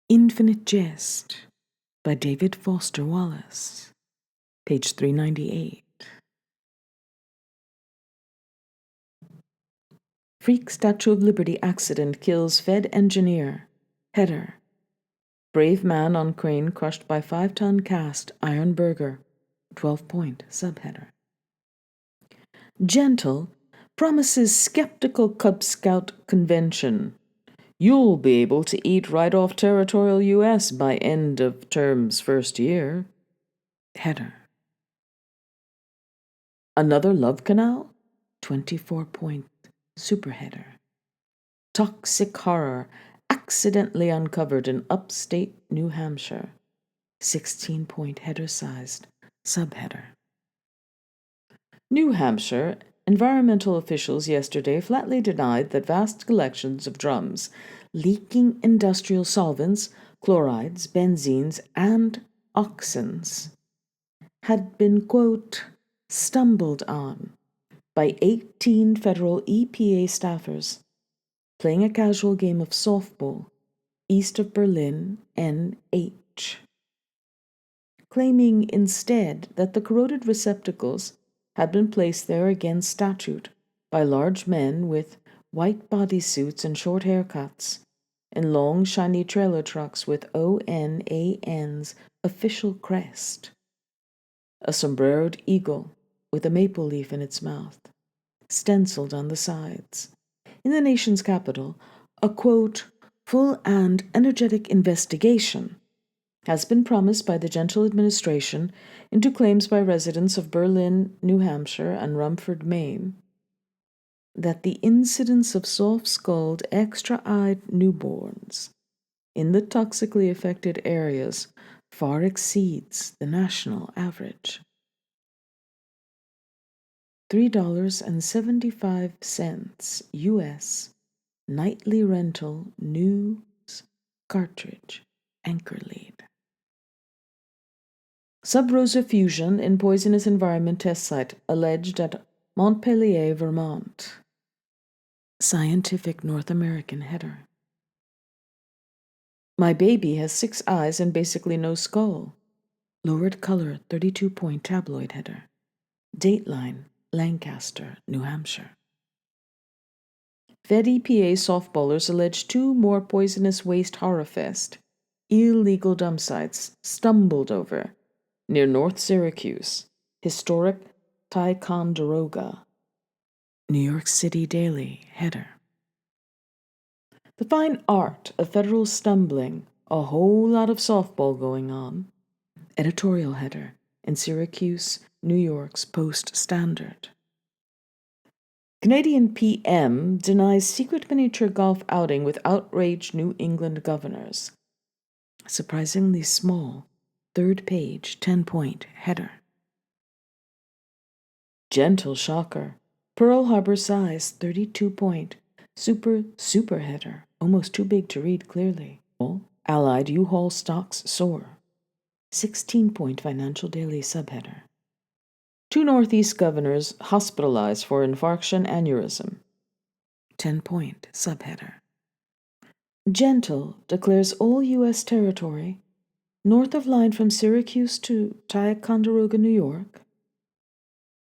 Infinite Jest by David Foster Wallace, page 398. Freak Statue of Liberty accident kills Fed engineer. Header. Brave man on crane crushed by 5-ton cast iron burger. 12-point subheader. Gentle promises skeptical Cub Scout convention. You'll be able to eat right off territorial U.S. by end of term's first year. Header. Another love canal? 24-point superheader. Toxic horror accidentally uncovered in upstate New Hampshire. 16-point header-sized subheader. New Hampshire environmental officials yesterday flatly denied that vast collections of drums leaking industrial solvents, chlorides, benzenes, and oxens had been, quote, stumbled on by 18 federal EPA staffers playing a casual game of softball east of Berlin, NH, claiming instead that the corroded receptacles had been placed there against statute by large men with white bodysuits and short haircuts in long, shiny trailer trucks with ONAN's official crest, a sombreroed eagle with a maple leaf in its mouth, stenciled on the sides. In the nation's capital, a, quote, full and energetic investigation has been promised by the gentle administration into claims by residents of Berlin, New Hampshire, and Rumford, Maine, that the incidence of soft-skulled, extra-eyed newborns in the toxically affected areas far exceeds the national average. $3.75 U.S. nightly rental news cartridge anchor lead. Sub-rosa fusion in poisonous environment test site alleged at Montpelier, Vermont. Scientific North American header. My baby has 6 eyes and basically no skull. Lowered color 32-point tabloid header. Dateline, Lancaster, New Hampshire. Fed EPA softballers allege 2 more poisonous waste horrorfest, illegal dump sites stumbled over near North Syracuse, historic Ticonderoga. New York City Daily header. The fine art of federal stumbling, a whole lot of softball going on. Editorial header in Syracuse, New York's Post-Standard. Canadian PM denies secret miniature golf outing with outraged New England governors. Surprisingly small, 3rd page, 10-point header. Gentle shocker, Pearl Harbor size, 32-point, super header, almost too big to read clearly. Allied U-Haul stocks soar. 16-point Financial Daily subheader. 2 Northeast governors hospitalized for infarction aneurysm. 10-point subheader. Gentle declares all U.S. territory north of line from Syracuse to Ticonderoga, New York,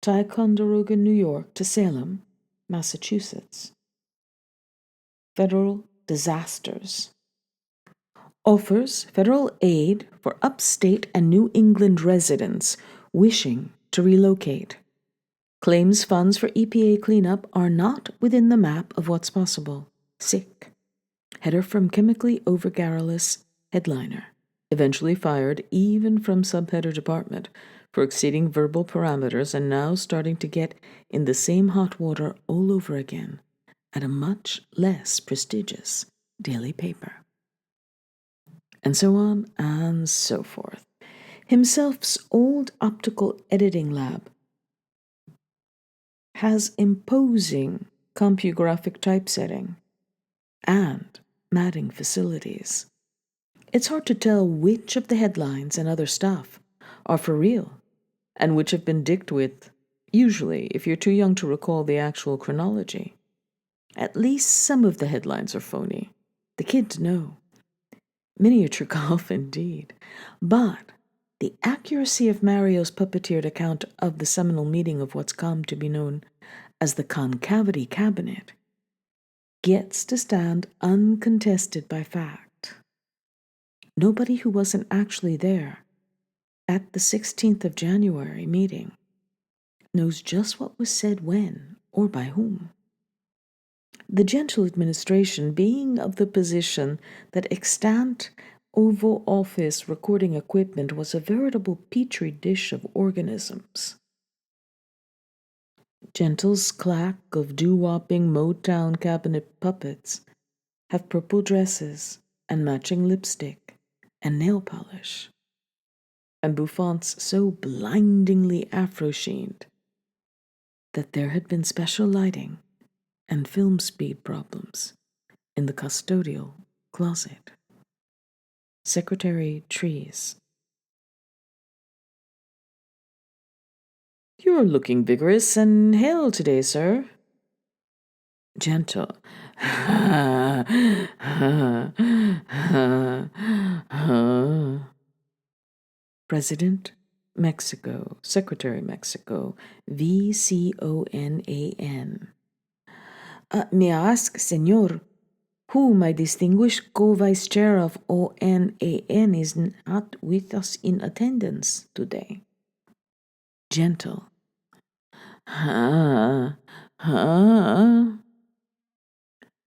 Ticonderoga, New York to Salem, Massachusetts. Federal disasters. Offers federal aid for upstate and New England residents wishing to relocate. Claims funds for EPA cleanup are not within the map of what's possible. Sick. Header from chemically over-garrulous headliner. Eventually fired even from subheader department for exceeding verbal parameters and now starting to get in the same hot water all over again at a much less prestigious daily paper. And so on and so forth. Himself's old optical editing lab has imposing compographic typesetting and matting facilities. It's hard to tell which of the headlines and other stuff are for real and which have been dicked with, usually if you're too young to recall the actual chronology. At least some of the headlines are phony. The kids know. Miniature golf indeed. But the accuracy of Mario's puppeteered account of the seminal meeting of what's come to be known as the concavity cabinet gets to stand uncontested by fact. Nobody who wasn't actually there at the 16th of January meeting knows just what was said when or by whom. The gentle administration being of the position that extant Oval Office recording equipment was a veritable petri dish of organisms. Gentle's clack of doo-wopping Motown cabinet puppets have purple dresses and matching lipstick and nail polish, and bouffants so blindingly afro-sheened that there had been special lighting and film speed problems in the custodial closet. Secretary Trees. You're looking vigorous and hale today, sir. Gentle. President, Mexico. Secretary, Mexico. VCONAN. May I ask, Senor, who my distinguished co-vice chair of ONAN is not with us in attendance today? Gentle.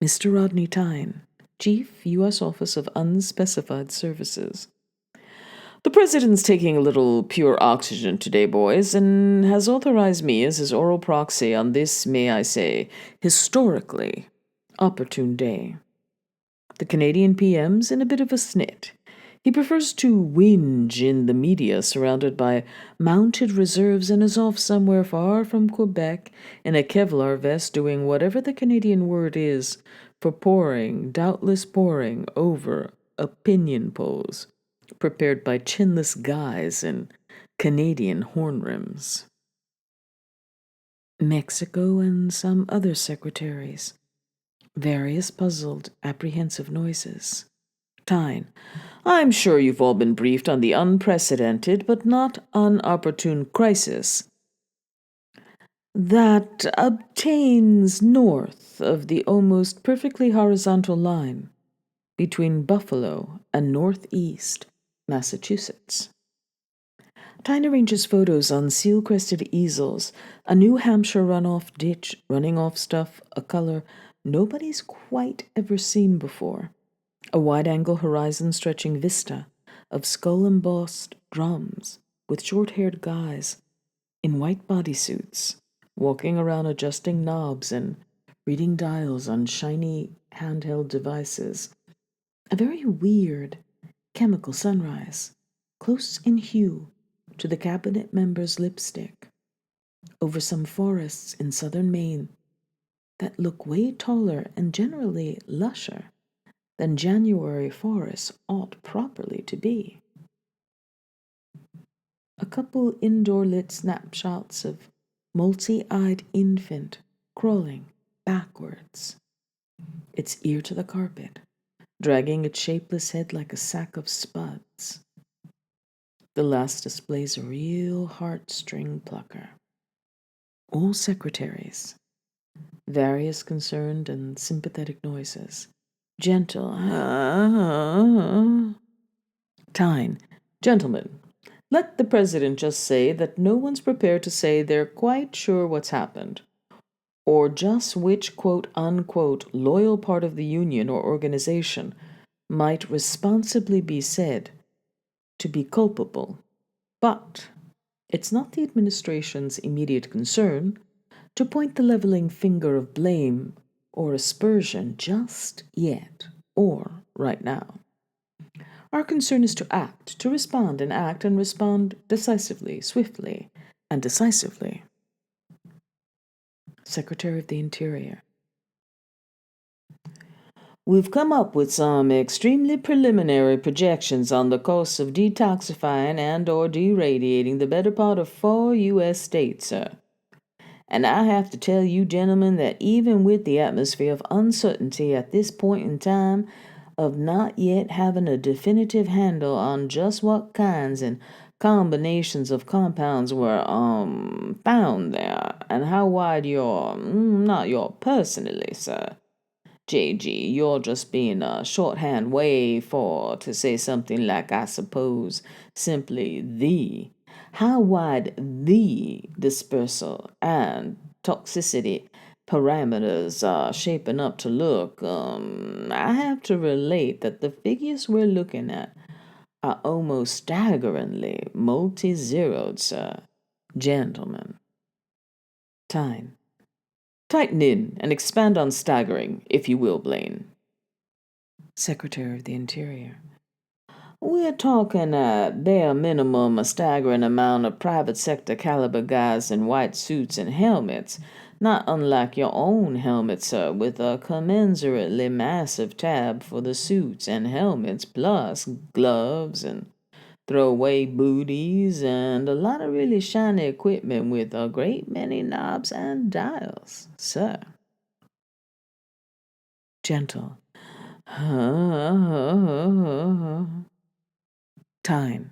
Mr. Rodney Tyne, Chief, U.S. Office of Unspecified Services. The President's taking a little pure oxygen today, boys, and has authorized me as his oral proxy on this, may I say, historically opportune day. The Canadian PM's in a bit of a snit. He prefers to whinge in the media surrounded by mounted reserves and is off somewhere far from Quebec in a Kevlar vest doing whatever the Canadian word is for doubtless poring over opinion polls prepared by chinless guys in Canadian horn rims. Mexico and some other secretaries. Various puzzled, apprehensive noises. Tyne. I'm sure you've all been briefed on the unprecedented but not unopportune crisis that obtains north of the almost perfectly horizontal line between Buffalo and northeast Massachusetts. Tyne arranges photos on seal-crested easels, a New Hampshire runoff ditch running off stuff a color nobody's quite ever seen before, a wide-angle horizon-stretching vista of skull-embossed drums with short-haired guys in white bodysuits walking around adjusting knobs and reading dials on shiny handheld devices. A very weird chemical sunrise, close in hue to the cabinet member's lipstick, over some forests in southern Maine that look way taller and generally lusher than January forests ought properly to be. A couple indoor-lit snapshots of multi-eyed infant crawling backwards, its ear to the carpet, dragging its shapeless head like a sack of spuds. The last displays a real heartstring plucker. All secretaries, various concerned and sympathetic noises, gentle, Tyne. Gentlemen, let the President just say that no one's prepared to say they're quite sure what's happened, or just which quote-unquote loyal part of the union or organization might responsibly be said to be culpable. But it's not the administration's immediate concern to point the leveling finger of blame or aspersion just yet or right now. Our concern is to act, to respond and act and respond decisively, swiftly, and decisively. Secretary of the Interior. We've come up with some extremely preliminary projections on the costs of detoxifying and or deradiating the better part of 4 U.S. states, sir. And I have to tell you, gentlemen, that even with the atmosphere of uncertainty at this point in time, of not yet having a definitive handle on just what kinds and combinations of compounds were found there, and how wide not your personally, sir. JG, you're just being a shorthand way for to say something like, I suppose, simply how wide the dispersal and toxicity parameters are shaping up to look. I have to relate that the figures we're looking at are almost staggeringly multi-zeroed, sir. Gentlemen. Time. Tighten in and expand on staggering, if you will, Blaine. Secretary of the Interior. We're talking at bare minimum a staggering amount of private sector caliber guys in white suits and helmets, not unlike your own helmet, sir, with a commensurately massive tab for the suits and helmets, plus gloves and throwaway booties and a lot of really shiny equipment with a great many knobs and dials, sir. Gentle. Time.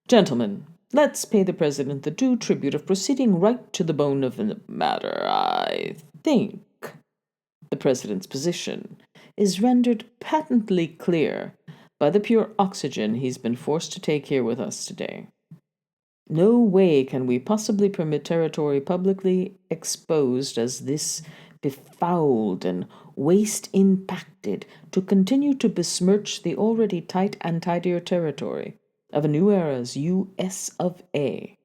Gentlemen, let's pay the President the due tribute of proceeding right to the bone of the matter. I think the President's position is rendered patently clear by the pure oxygen he's been forced to take here with us today. No way can we possibly permit territory publicly exposed as this befouled and waste-impacted to continue to besmirch the already tight and tidier territory of a new era's U.S. of A.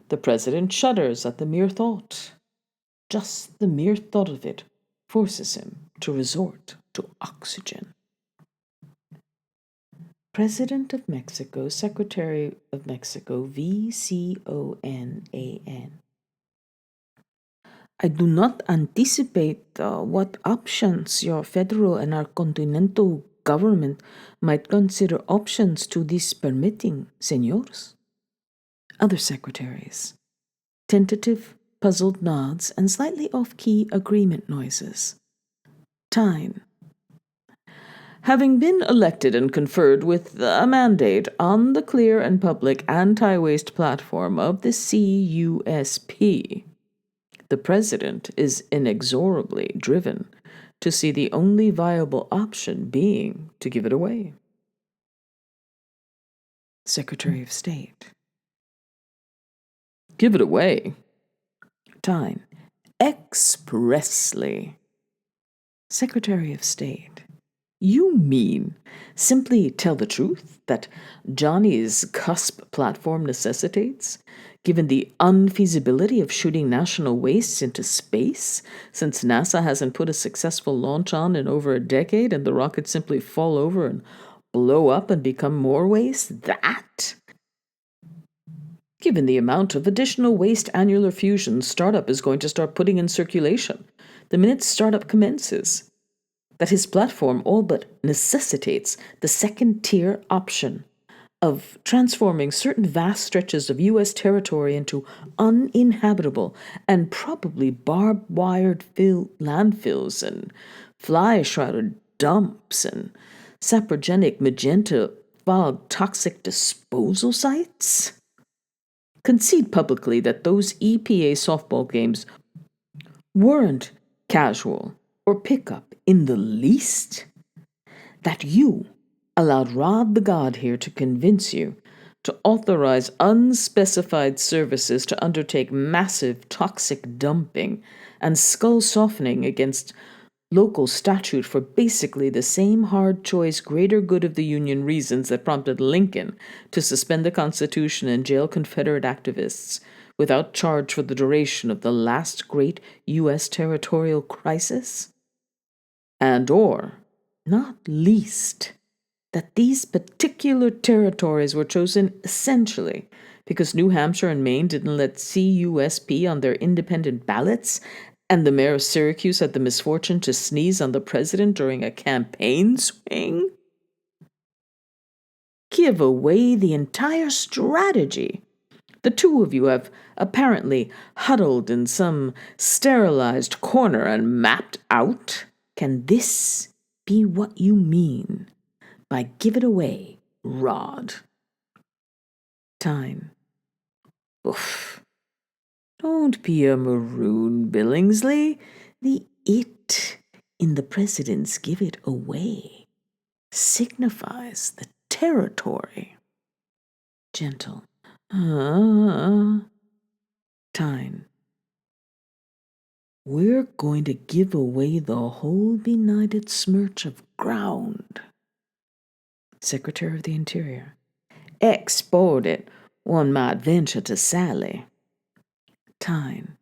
The President shudders at the mere thought. Just the mere thought of it forces him to resort to oxygen. President of Mexico, Secretary of Mexico, VCONAN. I do not anticipate what options your federal and our continental government might consider options to this permitting, senors. Other secretaries. Tentative, puzzled nods and slightly off-key agreement noises. Time. Having been elected and conferred with a mandate on the clear and public anti-waste platform of the CUSP, the President is inexorably driven to see the only viable option being to give it away. Secretary of State. Give it away? Time. Expressly. Secretary of State. You mean simply tell the truth that Johnny's cusp platform necessitates, given the unfeasibility of shooting national wastes into space, since NASA hasn't put a successful launch on in over a decade and the rockets simply fall over and blow up and become more waste? That? Given the amount of additional waste annular fusion startup is going to start putting in circulation the minute startup commences, that his platform all but necessitates the second-tier option of transforming certain vast stretches of U.S. territory into uninhabitable and probably barbed-wired landfills and fly-shrouded dumps and saprogenic magenta fog toxic disposal sites? Concede publicly that those EPA softball games weren't casual or pickup in the least, that you allowed Rob the God here to convince you to authorize unspecified services to undertake massive toxic dumping and skull softening against local statute for basically the same hard choice greater good of the Union reasons that prompted Lincoln to suspend the Constitution and jail Confederate activists without charge for the duration of the last great U.S. territorial crisis? And or, not least, that these particular territories were chosen essentially because New Hampshire and Maine didn't let CUSP on their independent ballots, and the mayor of Syracuse had the misfortune to sneeze on the president during a campaign swing? Give away the entire strategy. The two of you have apparently huddled in some sterilized corner and mapped out. Can this be what you mean by give it away, Rod. Time. Oof. Don't be a maroon, Billingsley. The it in the president's give it away signifies the territory. Gentle. Time. We're going to give away the whole benighted smirch of ground. Secretary of the Interior. Export it, one might venture to sally. Time.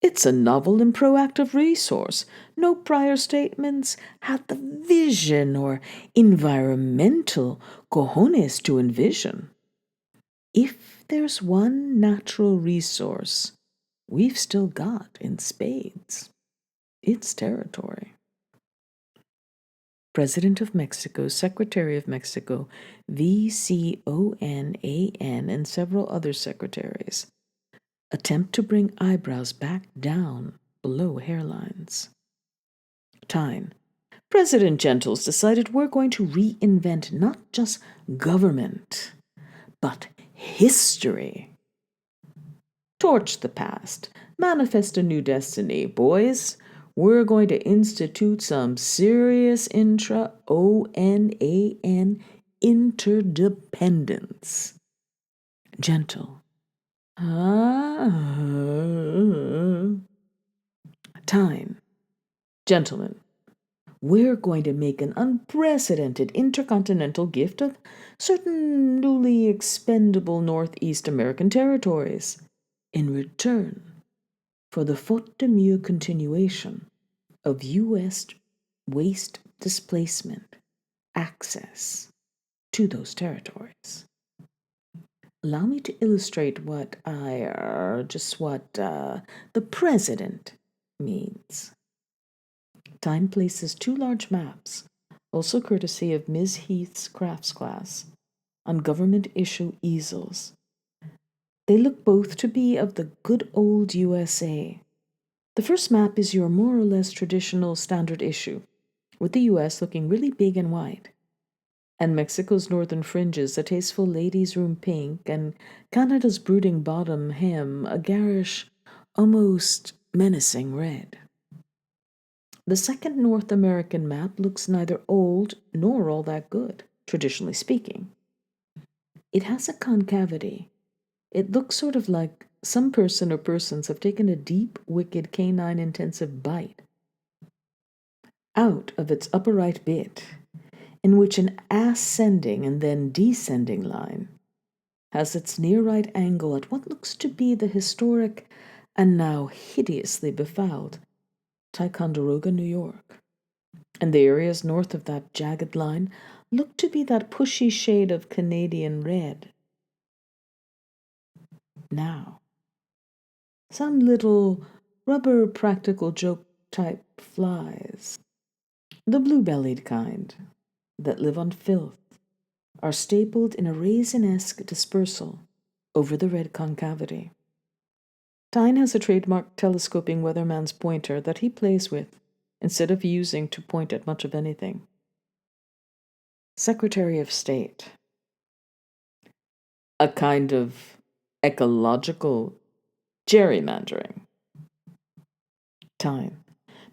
It's a novel and proactive resource. No prior statements had the vision or environmental cojones to envision. If there's one natural resource we've still got in spades, it's territory. President of Mexico, Secretary of Mexico, VCONAN, and several other secretaries attempt to bring eyebrows back down below hairlines. Time. President Gentles decided we're going to reinvent not just government, but history. Torch the past. Manifest a new destiny, boys. We're going to institute some serious intra-ONAN interdependence. Gentle. Time. Gentlemen, we're going to make an unprecedented intercontinental gift of certain newly expendable Northeast American territories in return for the faute de mieux continuation of U.S. waste displacement access to those territories. Allow me to illustrate what the president means. Time places two large maps, also courtesy of Ms. Heath's crafts class, on government issue easels. They look both to be of the good old USA. The first map is your more or less traditional standard issue, with the US looking really big and white, and Mexico's northern fringes a tasteful ladies' room pink, and Canada's brooding bottom hem a garish, almost menacing red. The second North American map looks neither old nor all that good, traditionally speaking. It has a concavity. It looks sort of like some person or persons have taken a deep, wicked, canine-intensive bite out of its upper right bit, in which an ascending and then descending line has its near right angle at what looks to be the historic and now hideously befouled Ticonderoga, New York. And the areas north of that jagged line look to be that pushy shade of Canadian red. Now, some little rubber practical joke type flies, the blue-bellied kind that live on filth, are stapled in a raisin-esque dispersal over the red concavity. Tyne has a trademark telescoping weatherman's pointer that he plays with instead of using to point at much of anything. Secretary of State. A kind of ecological gerrymandering. Time.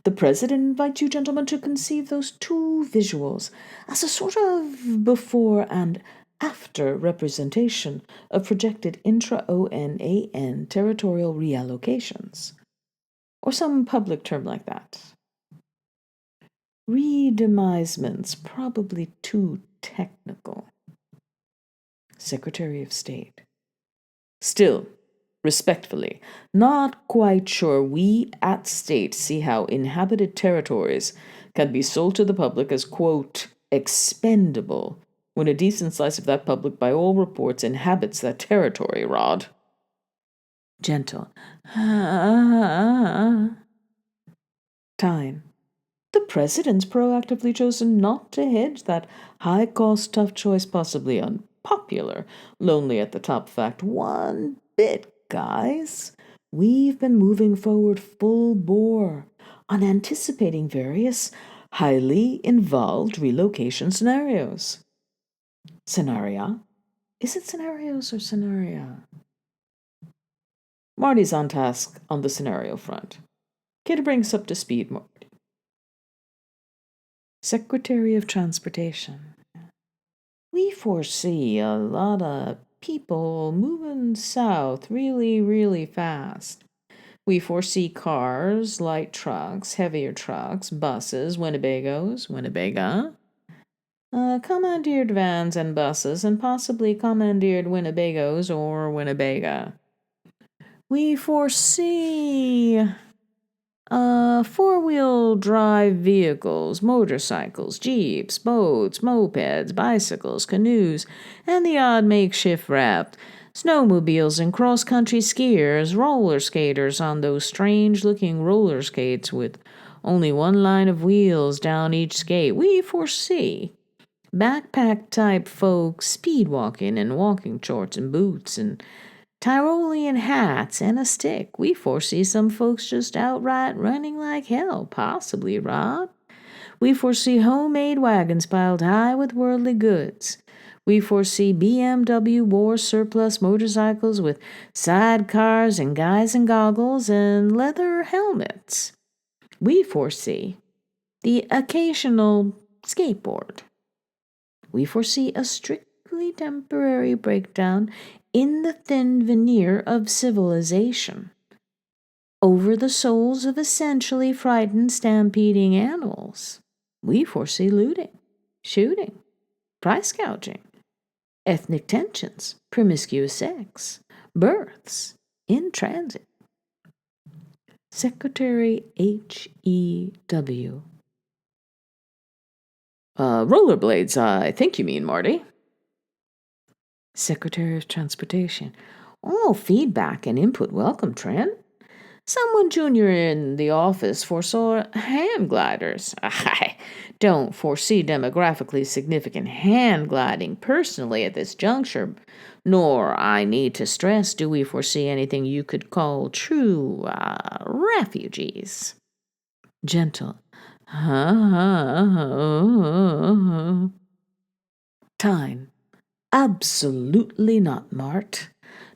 The president invites you gentlemen to conceive those two visuals as a sort of before and after representation of projected intra-ONAN territorial reallocations, or some public term like that. Redemisement's probably too technical. Secretary of State. Still, respectfully, not quite sure we at State see how inhabited territories can be sold to the public as, quote, expendable, when a decent slice of that public, by all reports, inhabits that territory, Rod. Gentle. Time. The president's proactively chosen not to hedge that high-cost, tough choice, possibly unpopular, lonely at the top fact one bit, guys. We've been moving forward full bore on anticipating various highly involved relocation scenarios. Scenario? Is it scenarios or scenario? Marty's on task on the scenario front. Kid brings up to speed, Marty. Secretary of Transportation. We foresee a lot of people moving south really, really fast. We foresee cars, light trucks, heavier trucks, buses, Winnebago, commandeered vans and buses, and possibly commandeered Winnebagos or Winnebago. We foresee four-wheel drive vehicles, motorcycles, jeeps, boats, mopeds, bicycles, canoes, and the odd makeshift raft, snowmobiles and cross-country skiers, roller skaters on those strange-looking roller skates with only one line of wheels down each skate. We foresee backpack-type folks speed walking in walking shorts and boots and Tyrolean hats and a stick. We foresee some folks just outright running like hell, possibly, Rod. We foresee homemade wagons piled high with worldly goods. We foresee BMW war surplus motorcycles with sidecars and guys in goggles and leather helmets. We foresee the occasional skateboard. We foresee a strictly temporary breakdown in the thin veneer of civilization over the souls of essentially frightened stampeding animals. We foresee looting, shooting, price gouging, ethnic tensions, promiscuous sex, births in transit. Secretary H.E.W. Rollerblades, I think you mean, Marty. Secretary of Transportation. Oh, feedback and input welcome, Trent. Someone junior in the office foresaw hand gliders. I don't foresee demographically significant hand gliding personally at this juncture, nor, I need to stress, do we foresee anything you could call true refugees. Gentle. Time. Absolutely not, Mart.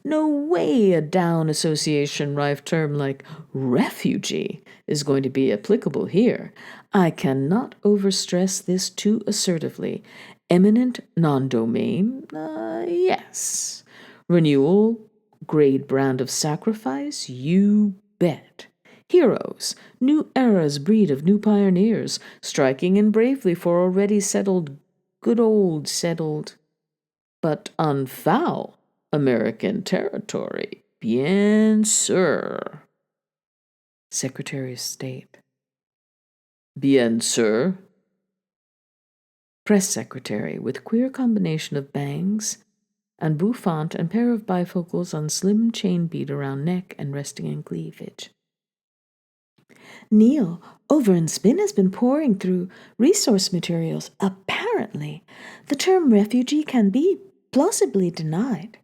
No way a down association rife term like refugee is going to be applicable here. I cannot overstress this too assertively. Eminent non-domain, yes. Renewal, grade brand of sacrifice, you bet. Heroes, new eras breed of new pioneers, striking in bravely for already settled, good old settled, but unfoul American territory. Bien sûr. Secretary of State. Bien sûr. Press secretary with queer combination of bangs and bouffant and pair of bifocals on slim chain bead around neck and resting in cleavage. Neil, over in Spin, has been pouring through resource materials. Apparently, the term refugee can be plausibly denied.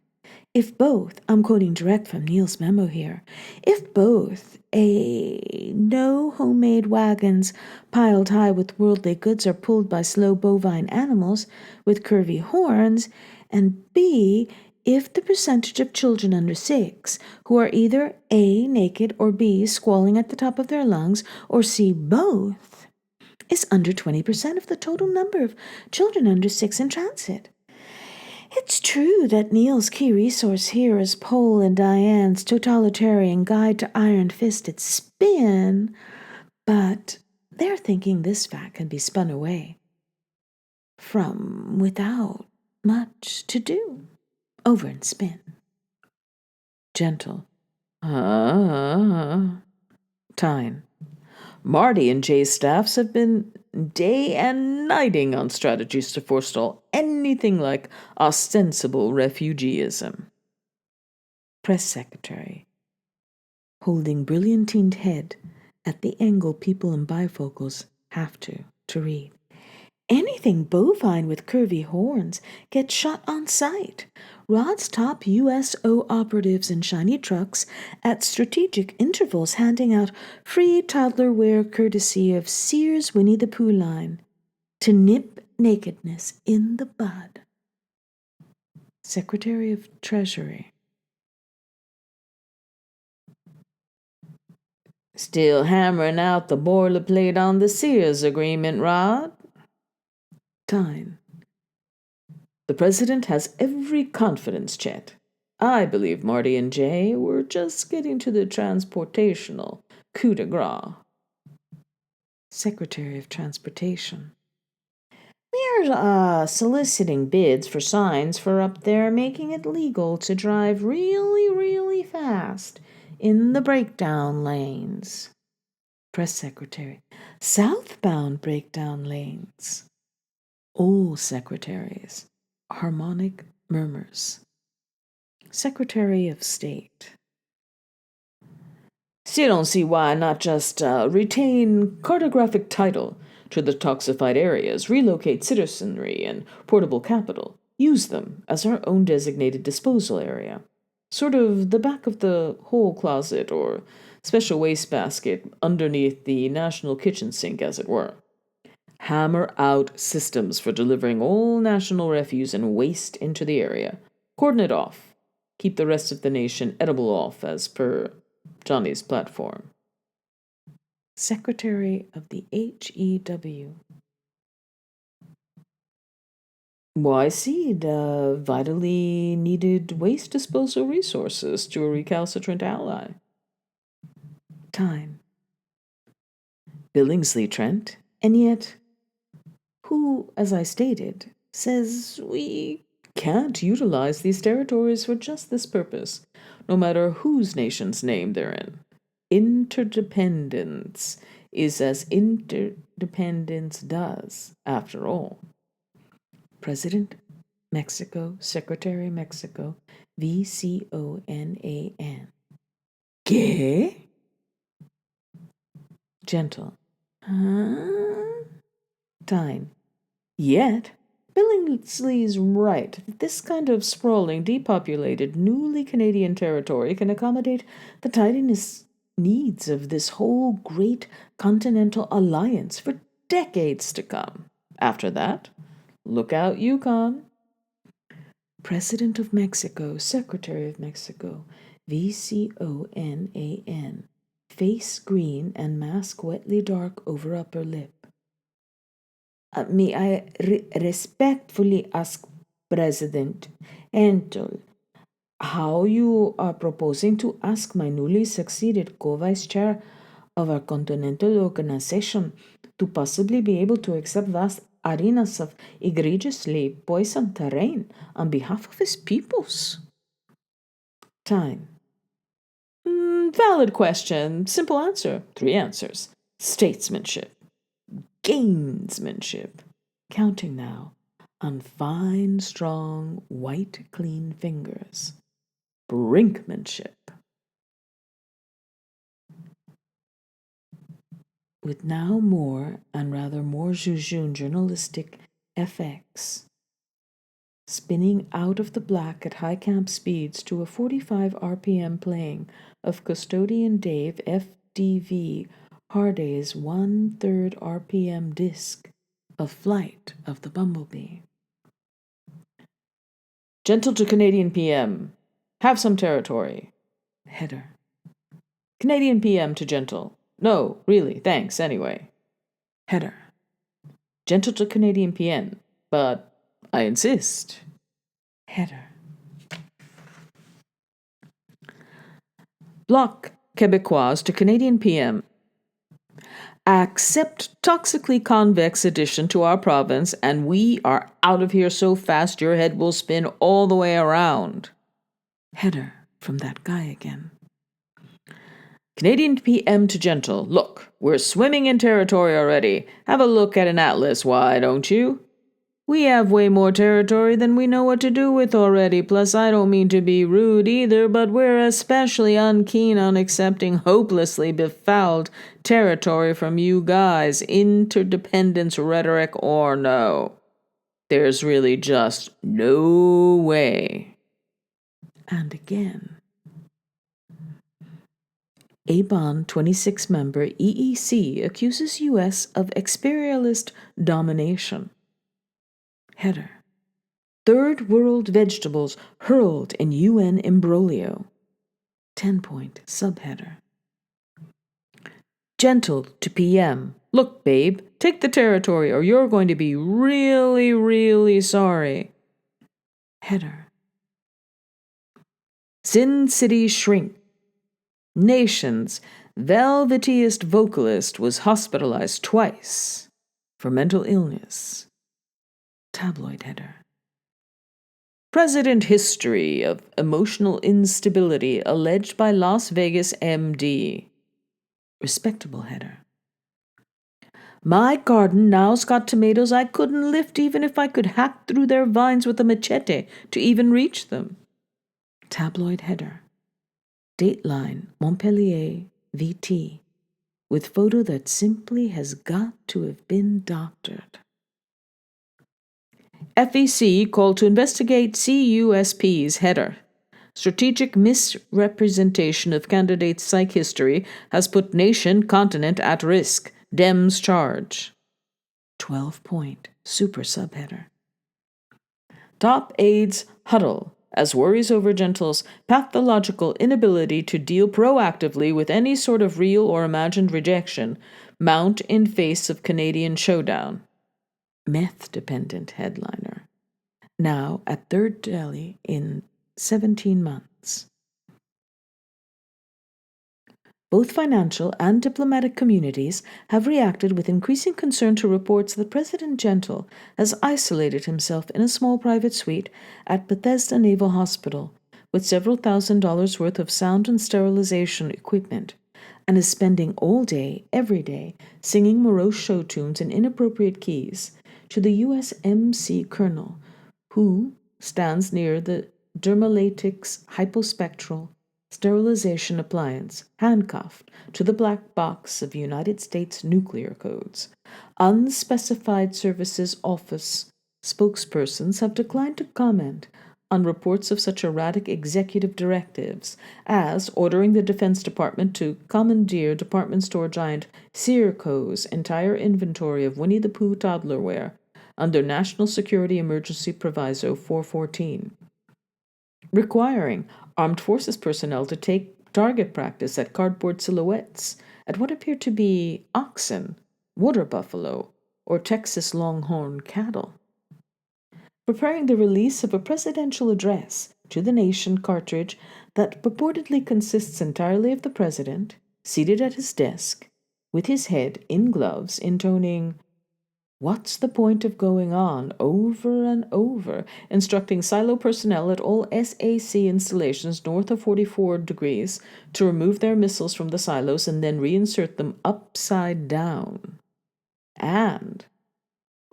If both, I'm quoting direct from Neil's memo here, if both A, no homemade wagons piled high with worldly goods are pulled by slow bovine animals with curvy horns, and B, if the percentage of children under 6 who are either A, naked, or B, squalling at the top of their lungs, or C, both, is under 20% of the total number of children under 6 in transit. It's true that Neil's key resource here is Paul and Diane's totalitarian guide to iron-fisted spin, but they're thinking this fact can be spun away from without much to do. Over in Spin. Gentle. Time. Marty and Jay's staffs have been day and nighting on strategies to forestall anything like ostensible refugeeism. Press secretary. Holding brilliantined head at the angle people in bifocals have to read. Anything bovine with curvy horns gets shot on sight. Rod's top USO operatives in shiny trucks at strategic intervals handing out free toddler wear courtesy of Sears' Winnie the Pooh line to nip nakedness in the bud. Secretary of Treasury. Still hammering out the boilerplate on the Sears agreement, Rod? Tyne. The president has every confidence, Chet. I believe Marty and Jay were just getting to the transportational coup de grace. Secretary of Transportation. We're soliciting bids for signs for up there making it legal to drive really, really fast in the breakdown lanes. Press Secretary. Southbound breakdown lanes. All secretaries. Harmonic murmurs. Secretary of State. Still don't see why not just retain cartographic title to the toxified areas, relocate citizenry and portable capital, use them as our own designated disposal area. Sort of the back of the whole closet or special wastebasket underneath the national kitchen sink, as it were. Hammer out systems for delivering all national refuse and waste into the area. Cordon it off. Keep the rest of the nation edible off, as per Johnny's platform. Secretary of the HEW. Why cede vitally needed waste disposal resources to a recalcitrant ally? Time. Billingsley Trent, and yet, who, as I stated, says we can't utilize these territories for just this purpose, no matter whose nation's name they're in. Interdependence is as interdependence does, after all. President, Mexico, Secretary, Mexico, VCONAN. ¿Qué? Gentle. Huh? Tyne. Yet, Billingsley's right that this kind of sprawling, depopulated, newly Canadian territory can accommodate the tidiness needs of this whole great continental alliance for decades to come. After that, look out, Yukon. President of Mexico, Secretary of Mexico, VCONAN. Face green and mask wetly dark over upper lip. May I respectfully ask, President Antle, how you are proposing to ask my newly succeeded co-vice chair of our continental organization to possibly be able to accept vast arenas of egregiously poisoned terrain on behalf of his peoples? Time. Valid question. Simple answer. 3 answers. Statesmanship. Gamesmanship. Counting now on fine, strong, white, clean fingers. Brinkmanship. With now more and rather more jejune journalistic FX, spinning out of the black at high camp speeds to a 45 RPM playing of Custodian Dave FDV Harday's 1/3 RPM disc of Flight of the Bumblebee. Gentle to Canadian PM. Have some territory. Header. Canadian PM to Gentle. No, really, thanks, anyway. Header. Gentle to Canadian PM, but I insist. Header. Bloc Québécois to Canadian PM. Accept toxically convex addition to our province, and we are out of here so fast your head will spin all the way around. Header from that guy again. Canadian PM to Gentle. Look, we're swimming in territory already. Have a look at an atlas, why don't you? We have way more territory than we know what to do with already. Plus, I don't mean to be rude either, but we're especially unkeen on accepting hopelessly befouled territory from you guys, interdependence rhetoric or no. There's really just no way. And again. ABON 26 member EEC accuses U.S. of imperialist domination. Header. Third world vegetables hurled in UN imbroglio. 10-point subheader. Gentle to PM. Look, babe, take the territory or you're going to be really, really sorry. Header. Sin City shrink. Nation's velvetiest vocalist was hospitalized twice for mental illness. Tabloid header. President history of emotional instability alleged by Las Vegas MD. Respectable header. My garden now's got tomatoes I couldn't lift even if I could hack through their vines with a machete to even reach them. Tabloid header. Dateline, Montpellier, VT, with photo that simply has got to have been doctored. FEC called to investigate CUSP's header. Strategic misrepresentation of candidates' psych history has put nation, continent at risk. Dems charge. 12-point super subheader. Top aides huddle as worries over Gentle's pathological inability to deal proactively with any sort of real or imagined rejection mount in face of Canadian showdown. Meth-dependent headliner. Now at third tally in 17 months. Both financial and diplomatic communities have reacted with increasing concern to reports that President Gentle has isolated himself in a small private suite at Bethesda Naval Hospital with several $1,000s worth of sound and sterilization equipment and is spending all day, every day, singing morose show tunes in inappropriate keys to the USMC colonel, who stands near the dermalatix hypospectral sterilization appliance, handcuffed to the black box of United States nuclear codes. Unspecified Services Office spokespersons have declined to comment on reports of such erratic executive directives as ordering the Defense Department to commandeer department store giant Searco's entire inventory of Winnie the Pooh toddler wear under National Security Emergency Proviso 414, requiring armed forces personnel to take target practice at cardboard silhouettes at what appear to be oxen, water buffalo, or Texas longhorn cattle. Preparing the release of a presidential address to the nation cartridge that purportedly consists entirely of the president, seated at his desk, with his head in gloves, intoning, "What's the point of going on?" over and over, instructing silo personnel at all SAC installations north of 44 degrees to remove their missiles from the silos and then reinsert them upside down. And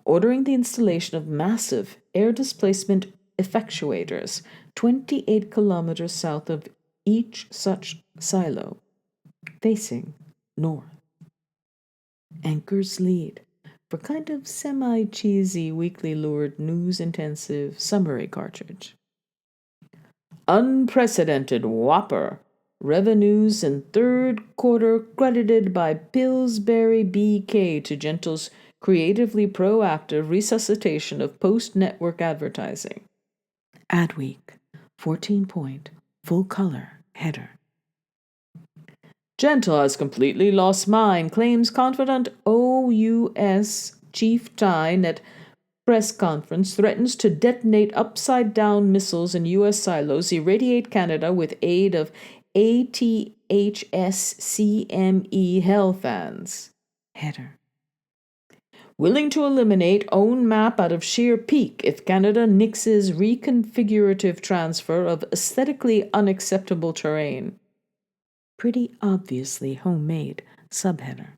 ordering the installation of massive air displacement effectuators 28 kilometers south of each such silo, facing north. Anchor's lead for kind of semi-cheesy, weekly lured, news-intensive summary cartridge. Unprecedented whopper. Revenues in third quarter credited by Pillsbury BK to Gentle's creatively proactive resuscitation of post-network advertising. Adweek, 14-point, full-color header. Gentle has completely lost mind, claims confidant OUS Chief Tyne at press conference, threatens to detonate upside-down missiles in U.S. silos, irradiate Canada with aid of ATHSCME hell fans. Header. Willing to eliminate own map out of sheer pique if Canada nixes reconfigurative transfer of aesthetically unacceptable terrain. Pretty obviously homemade subheader.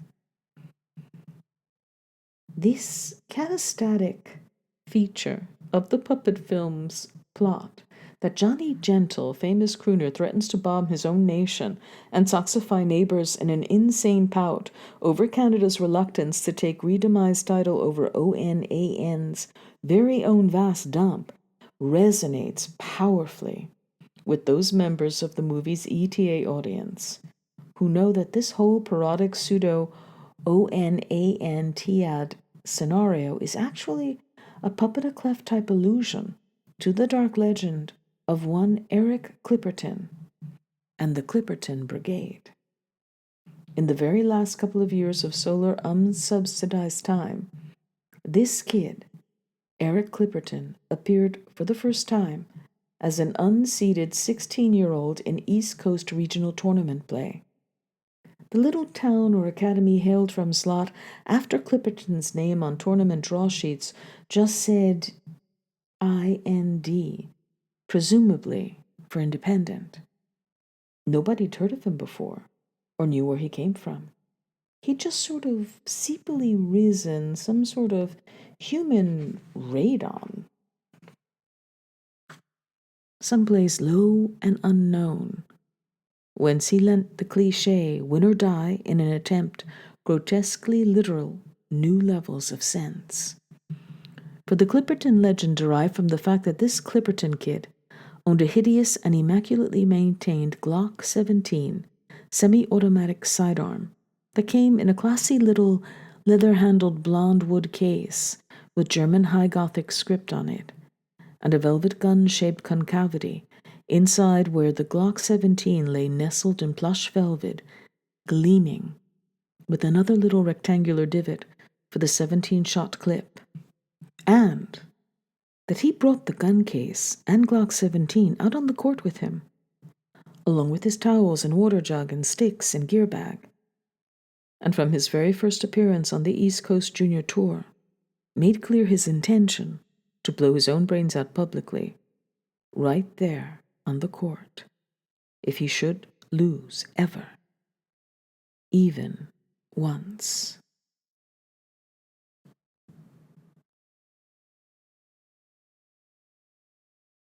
This catastatic feature of the puppet film's plot that Johnny Gentle, famous crooner, threatens to bomb his own nation and Soxify neighbors in an insane pout over Canada's reluctance to take redemised title over ONAN's very own vast dump resonates powerfully with those members of the movie's ETA audience who know that this whole parodic pseudo ONANTAD scenario is actually a puppet a clef type allusion to the dark legend of one Eric Clipperton and the Clipperton Brigade. In the very last couple of years of solar unsubsidized time, this kid, Eric Clipperton, appeared for the first time as an unseeded 16-year-old in East Coast regional tournament play. The little town or academy hailed from slot after Clipperton's name on tournament draw sheets just said IND, presumably for independent. Nobody'd heard of him before or knew where he came from. He'd just sort of seepily risen some sort of human radon, someplace low and unknown, whence he lent the cliché win or die in an attempt grotesquely literal new levels of sense. For the Clipperton legend derived from the fact that this Clipperton kid owned a hideous and immaculately maintained Glock 17 semi-automatic sidearm that came in a classy little leather-handled blonde wood case with German High Gothic script on it, and a velvet gun-shaped concavity inside where the Glock 17 lay nestled in plush velvet, gleaming, with another little rectangular divot for the 17-shot clip. And that he brought the gun case and Glock 17 out on the court with him, along with his towels and water jug and sticks and gear bag. And from his very first appearance on the East Coast Junior Tour, made clear his intention to blow his own brains out publicly, right there on the court, if he should lose ever, even once.